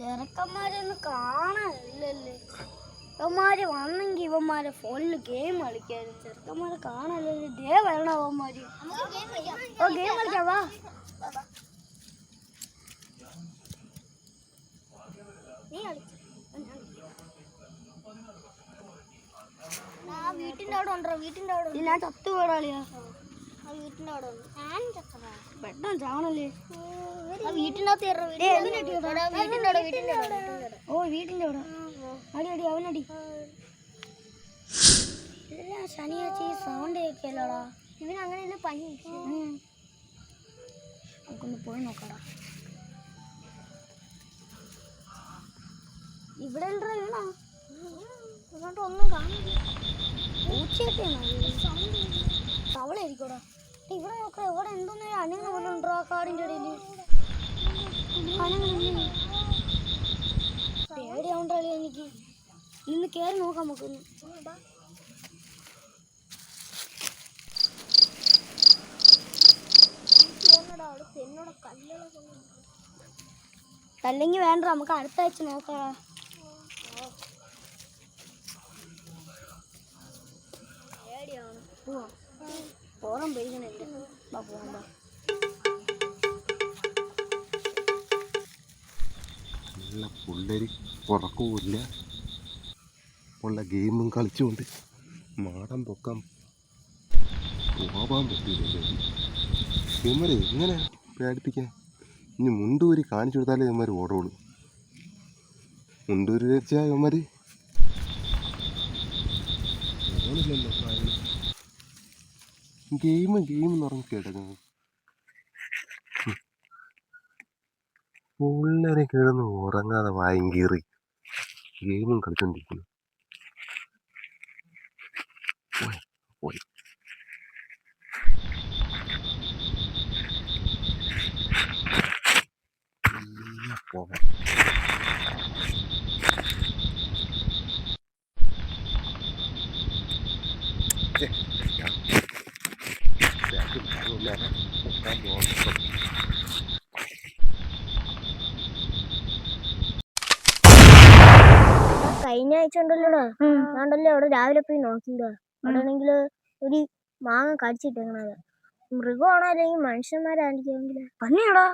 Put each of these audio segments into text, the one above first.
ചെറുക്കന്മാരൊന്നും കാണാനില്ലല്ലേ. ഇവന്മാര് വന്നെങ്കിൽ ഇവന്മാരെ ഫോണിൽ ഗെയിം കളിക്കായിരുന്നു. ചെറുക്കന്മാരെ കാണാനില്ലല്ലേ. ദേ വരണം അവന്മാര്. ഗെയിം കളിക്കാം വാ. നീ കളിച്ചു. വീട്ടിൻ്റെ അവിടെ ഉണ്ടോ? വീട്ടിൻ്റെ അവിടെ ഞാൻ ചത്തു പോടാളിയാ. വീട്ടിൻ്റെ അവിടെ പെട്ടെന്ന് ചാവണല്ലേ. വീട്ടിൻ്റെ അകത്ത് ഓ വീട്ടിൻ്റെ അവിടെ അടി അടി അവനടി. ഇതെല്ലാം ശനിയാഴ്ച ഈ സൗണ്ട് കേൾക്കല്ലോടാ. ഇവനങ്ങനെ പനി. നമുക്കൊന്ന് പോയി നോക്കടാ. ഇവിടെ ഉണ്ടോ അതുകൊണ്ട് ഒന്നും കാണില്ല. തവളായിരിക്കോടാ. ഇവിടെ നോക്കാം. ഇവിടെ എന്തോന്ന് അനങ്ങ പോലെ ഉണ്ടോ ആ കാടിൻ്റെ ഇടയിൽ. പേടിയാവണ്ടല്ലേ എനിക്ക്. ഇന്ന് കയറി നോക്കാം നമുക്കൊന്ന്. അല്ലെങ്കിൽ വേണ്ട, നമുക്ക് അടുത്ത ആഴ്ച നോക്കാം. പേടിയാണ്. പോകാൻ പേടിക്കണില്ല. പോകാൻ പിള്ളേർ ഉറക്കവുമില്ല. ഉള്ള ഗെയിമും കളിച്ചുകൊണ്ട് മാടം പൊക്കാൻ പോകാൻ പറ്റില്ല. ഇവന്മാരെ എങ്ങനെ പേടിപ്പിക്കാൻ? ഇനി മുണ്ടൂരി കാണിച്ചു കൊടുത്താലേ ഇവന്മാർ ഓടുള്ളൂ. മുണ്ടൂരി വെച്ചാൽ ഇവന്മാർ ഓണില്ലല്ലോ. ഗെയിം എന്ന് പറഞ്ഞ് കിടക്കുന്നത് പിള്ളേരെ കിടന്ന് ഉറങ്ങാതെ വായും കീറി ഗെയിമും കളിച്ചോണ്ടിരിക്കുന്നു. പോയി പോകാം. കഴിഞ്ഞ ആഴ്ച ഉണ്ടല്ലോടാ, ഞാണ്ടല്ലോ അവിടെ രാവിലെ പോയി നോക്കിണ്ടാ. അവിടെ ആണെങ്കിൽ ഒരു മാങ്ങ കടിച്ചിട്ടേക്കണത്. മൃഗമാണോ അല്ലെങ്കിൽ മനുഷ്യന്മാരായിരിക്കും. പണിയാടാ.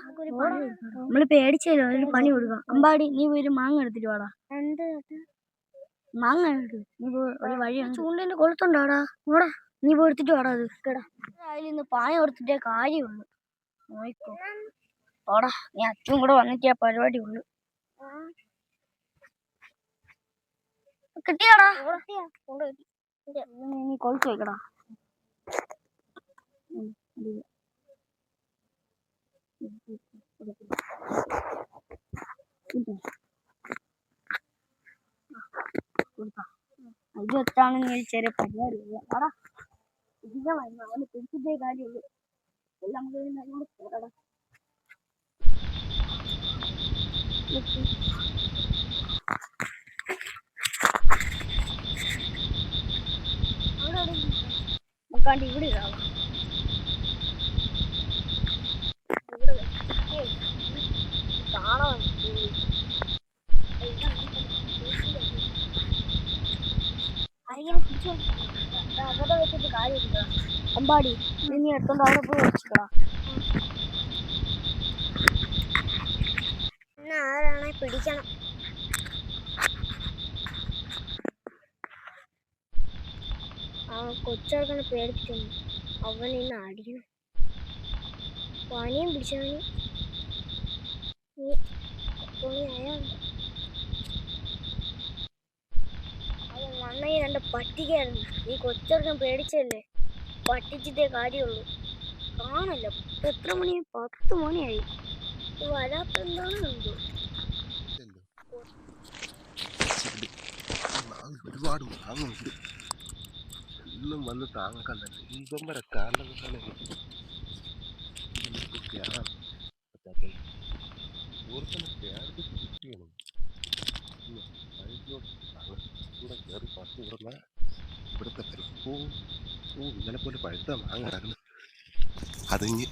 നമ്മള് പേടിച്ചല്ലോ. അതിന് പണി കൊടുക്കാം. അമ്പാടി നീ പോയി ഒരു മാങ്ങ എടുത്തിട്ട് വാടാ. മാങ്ങ എടുത്ത് നീ ഒരു വഴി ചൂണ്ടേന്റെ കൊളുത്തുണ്ടോടാ. ഓടാ നീ പോയി എടുത്തിട്ട് വാടാ. അത് അതിൽ നിന്ന് പായ കൊടുത്തിട്ടേ കാര്യമുള്ളൂ. നോക്കോ ഓടാ. നീ അച്ഛനും കൂടെ വന്നിട്ട് ആ പരിപാടി ഉള്ളു. കിട്ടിയാടാ. നീ കൊളുത്ത് വെക്കടാ. ഇത് വെച്ചാണെങ്കിൽ ചെറിയ പരിപാടി ഉള്ളു. അവന് പിടിച്ചിട്ടേ കാര്യമുള്ളൂ. എല്ലാം പോകടാ. നോക്കാണ്ട് ഇവിടെ ഇടാം. കാണാൻ അവിടെ വെച്ചിട്ട് കാര്യമില്ല. അമ്പാടി നീ എടുത്തോണ്ട് അവിടെ പോയി വെച്ചിട്ടാ. ആരാണെ പിടിക്കണം. ആ കൊച്ചവനെ പേടിപ്പിക്കുന്നു. അവൻ ഇന്ന് അടിക്കണം. പനിയും പിടിച്ചവന് അവൻ വന്നെങ്കിൽ രണ്ട് പട്ടിക്കായിരുന്നു. ഈ കൊച്ചവൻ പേടിച്ചല്ലേ. പട്ടിച്ചിട്ടേ കാര്യമുള്ളൂ. കാണില്ല. എത്ര മണി? 10 മണിയായി. വരാത്തെന്താണ് എന്തോ. ഒരുപാട് മാങ്ങുണ്ട്. എല്ലാം വന്ന് താങ്ങാൻ തന്നെ ഇവന്മാരെ കാരണം ഓർക്കുന്ന പേടിച്ച് കിട്ടിയാണ്. കൂടെ കയറി പത്ത് ഇവിടുന്ന ഇവിടുത്തെ പരിപ്പവും ഇന്നലെ പോലെ പഴുത്ത മാങ്ങ കിടക്കുന്നു. അതിങ്ങ്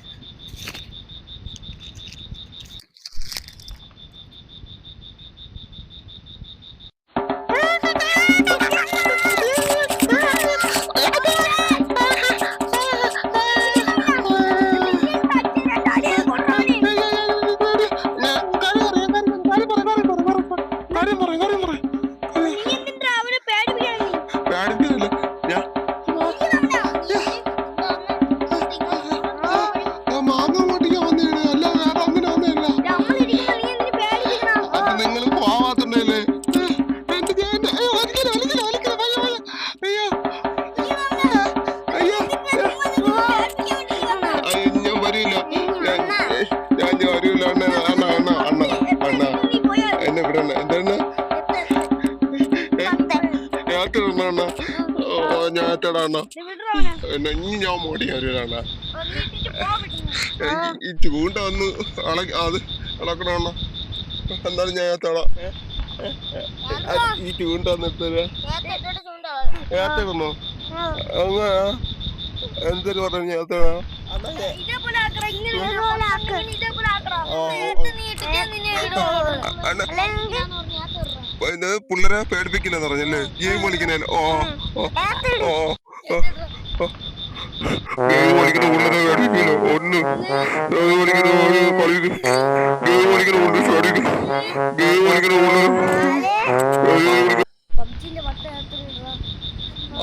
എന്നെ വിടണ എന്താണ് ഞാത്തിടണ ഞാത്തിടാണ എന്നെ ഇനി ഞാൻ മോടിയാറാണ് ഈ ചൂണ്ട വന്ന് അത് ഇളക്കണ എന്നാലും ഞാൻ തള ഈ ചൂണ്ട വന്നിട്ട് ഏത്തണോ അങ്ങ എന്തൊരു പറഞ്ഞു ഞാത്തണ പിള്ളേരെ പേടിപ്പിക്കില്ലെന്ന് പറഞ്ഞല്ലേ ഗെയിം കളിക്കുന്നതിന് ഗെയിം കളിക്കുന്ന പിള്ളേരെ പേടിപ്പിക്കില്ല ഒന്ന് ഗെയിം കളിക്കുന്ന ഗെയിം കളിക്കുന്ന പിള്ളേർ പേടിക്കില്ല ഗെയിം കളിക്കുന്ന പിള്ളേർ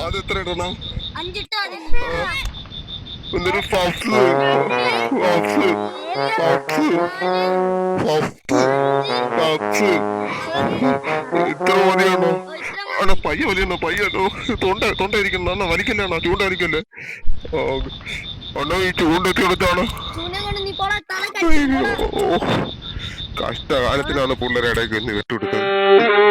അത് എത്ര ഇടണം എന്നിട്ട് ഇത്ര മതിയാണോ ആണോ പയ്യ വലിയണോ പയ്യോ തൊണ്ട ഇരിക്കണോ വലിക്കല്ലാണോ ചൂണ്ട വലിക്കല്ലേ അണ്ണോ ഈ ചൂണ്ടെത്തി എടുത്താണോ കഷ്ടകാലത്തിനാണ് പിള്ളേരെ ഇടയ്ക്ക് വെട്ടുകൊടുത്തത്